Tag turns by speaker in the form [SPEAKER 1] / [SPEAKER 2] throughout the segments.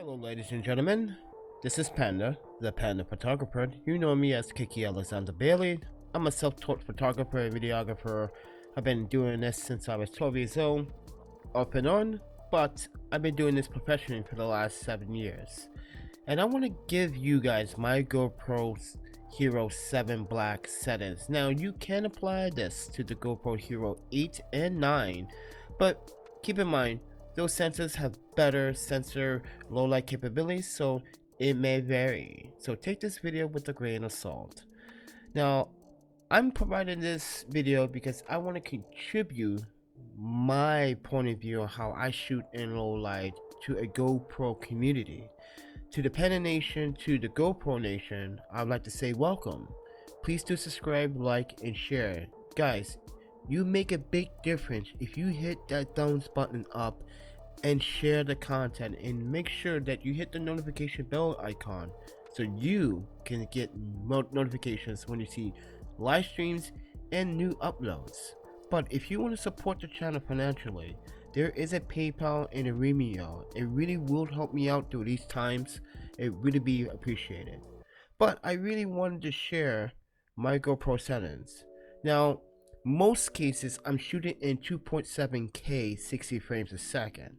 [SPEAKER 1] Hello ladies and gentlemen, this is Panda, the Panda Photographer. You know me as Kiki Alexander Bailey. I'm a self-taught photographer and videographer. I've been doing this since I was 12 years old, off and on, but I've been doing this professionally for the last 7 years. And I want to give you guys my GoPro Hero 7 Black settings. Now you can apply this to the GoPro Hero 8 and 9, but keep in mind, those sensors have better sensor low light capabilities, so it may vary. So take this video with a grain of salt. Now, I'm providing this video because I want to contribute my point of view on how I shoot in low light to a GoPro community. To the Panda Nation, to the GoPro Nation, I'd like to say welcome. Please do subscribe, like, and share. Guys, you make a big difference if you hit that thumbs button up and share the content, and make sure that you hit the notification bell icon so you can get notifications when you see live streams and new uploads. But if you want to support the channel financially, there is a PayPal and a Vimeo. It really will help me out through these times. It really be appreciated. But I really wanted to share my GoPro settings. Now, most cases I'm shooting in 2.7K 60 frames a second,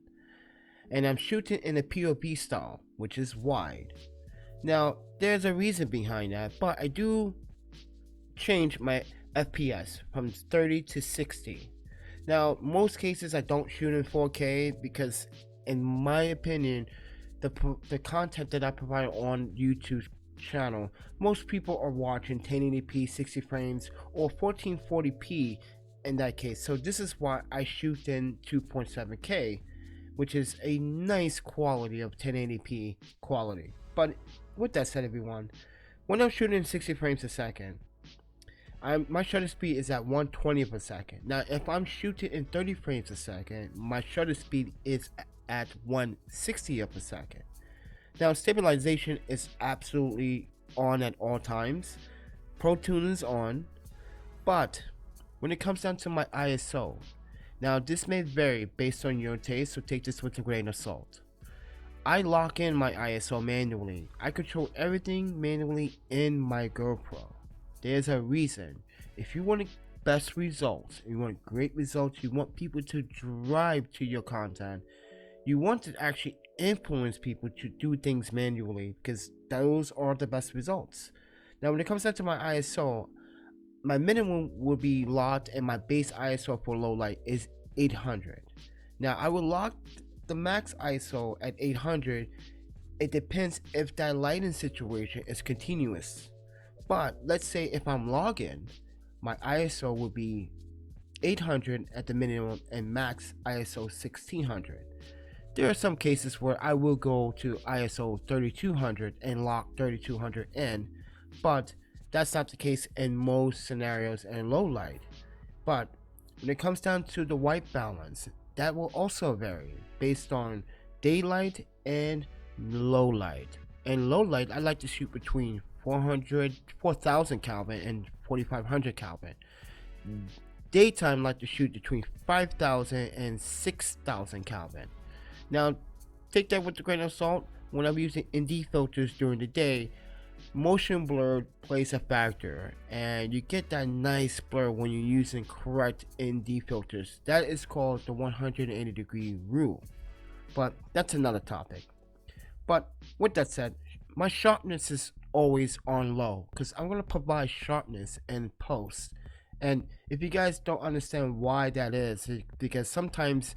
[SPEAKER 1] and I'm shooting in a POV style, which is wide. Now, there's a reason behind that, but I do change my FPS from 30 to 60. Now, most cases I don't shoot in 4K because, in my opinion, the content that I provide on YouTube channel, most people are watching 1080p 60 frames or 1440p in that case. So this is why I shoot in 2.7K, which is a nice quality of 1080p quality. But with that said, everyone, when I'm shooting 60 frames a second, my shutter speed is at 120 per second. Now, if I'm shooting in 30 frames a second, my shutter speed is at 160 per second. Now, stabilization is absolutely on at all times. Pro Tune is on, but when it comes down to my ISO, now this may vary based on your taste, so take this with a grain of salt. I lock in my ISO manually. I control everything manually in my GoPro. There's a reason. If you want best results, you want great results, you want people to drive to your content, you want to actually influence people to do things manually, because those are the best results. Now, when it comes down to my ISO, my minimum will be locked, and my base ISO for low light is 800. Now, I will lock the max ISO at 800. It depends if that lighting situation is continuous. But let's say if I'm logging, my ISO will be 800 at the minimum and max ISO 1600. There are some cases where I will go to ISO 3200 and lock 3200 in, but that's not the case in most scenarios in low light. But when it comes down to the white balance, that will also vary based on daylight and low light. In low light, I like to shoot between 4000 Kelvin and 4500 Kelvin. Daytime, I like to shoot between 5000 and 6000 Kelvin. Now, take that with a grain of salt. When I'm using ND filters during the day, motion blur plays a factor, and you get that nice blur when you're using correct ND filters. That is called the 180-degree rule, but that's another topic. But with that said, my sharpness is always on low because I'm going to provide sharpness in post. And if you guys don't understand why that is, because sometimes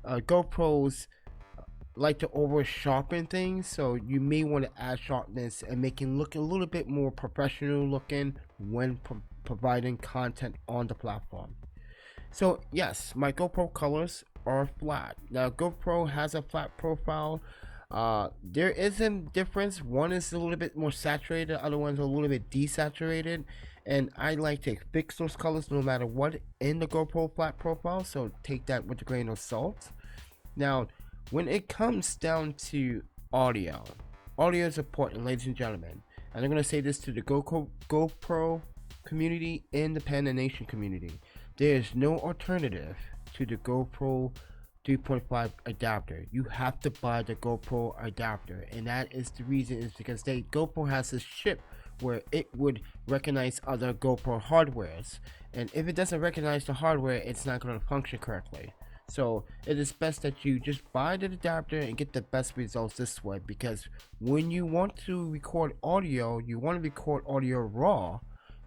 [SPEAKER 1] GoPros like to over sharpen things, so you may want to add sharpness and make it look a little bit more professional looking when providing content on the platform. So yes, my GoPro colors are flat. Now, GoPro has a flat profile. There is a difference. One is a little bit more saturated, the other one's a little bit desaturated, and I like to fix those colors no matter what in the GoPro flat profile, so take that with a grain of salt. Now, when it comes down to audio is important, ladies and gentlemen, and I'm going to say this to the GoPro community and the Panda Nation community. There is no alternative to the GoPro 3.5 adapter. You have to buy the GoPro adapter, and that is the reason is because GoPro has this chip where it would recognize other GoPro hardwares, and if it doesn't recognize the hardware, it's not going to function correctly. So it is best that you just buy the adapter and get the best results this way, because when you want to record audio, you want to record audio raw.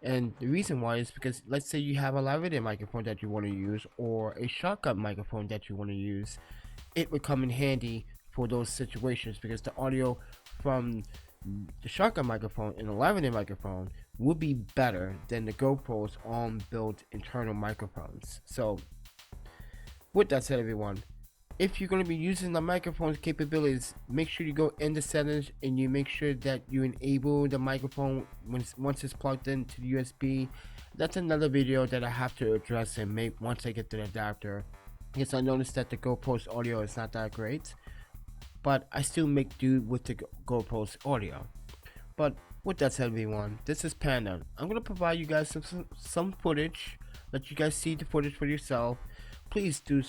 [SPEAKER 1] And the reason why is because, let's say you have a lavalier microphone that you want to use, or a shotgun microphone that you want to use, it would come in handy for those situations, because the audio from the shotgun microphone and the lavalier microphone would be better than the GoPro's on-built internal microphones. So with that said, everyone, if you're going to be using the microphone's capabilities, make sure you go in the settings and you make sure that you enable the microphone once it's plugged into the USB. That's another video that I have to address and make once I get the adapter, because I noticed that the GoPro's audio is not that great, but I still make do with the GoPro's audio. But with that said, everyone, this is Panda. I'm going to provide you guys some footage, let you guys see the footage for yourself. Please do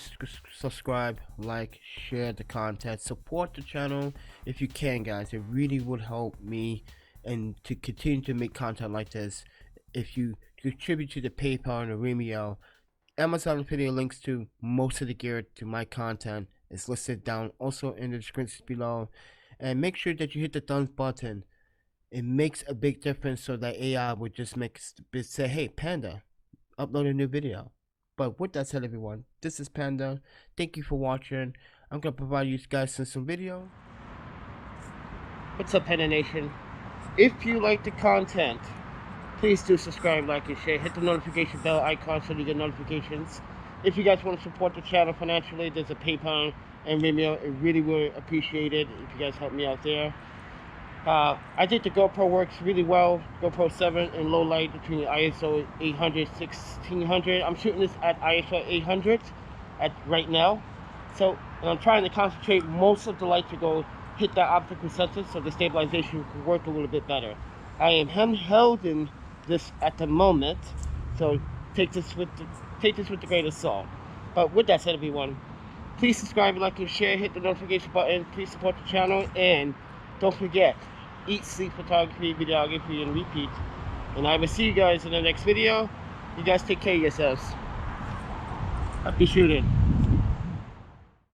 [SPEAKER 1] subscribe, like, share the content, support the channel if you can, guys. It really would help me and to continue to make content like this. If you contribute to the PayPal and the Vimeo, Amazon video links to most of the gear to my content is listed down also in the description below. And make sure that you hit the thumbs button. It makes a big difference, so that AI would just say, hey, Panda, upload a new video. But with that said, everyone, this is Panda. Thank you for watching. I'm going to provide you guys some video. What's up, Panda Nation? If you like the content, please do subscribe, like, and share. Hit the notification bell icon so you get notifications. If you guys want to support the channel financially, there's a PayPal and Vimeo. I really would appreciate it if you guys help me out there. I think the GoPro works really well. GoPro 7 in low light between ISO 800, 1600. I'm shooting this at ISO 800 right now. So I'm trying to concentrate most of the light to go hit that optical sensor, so the stabilization can work a little bit better. I am handhelding this at the moment, so take this with the grain of salt. But with that said, everyone, please subscribe, like, and share. Hit the notification button. Please support the channel, and don't forget, eat, sleep, photography, videography, and repeat. And I will see you guys in the next video. You guys take care of yourselves. Happy shooting.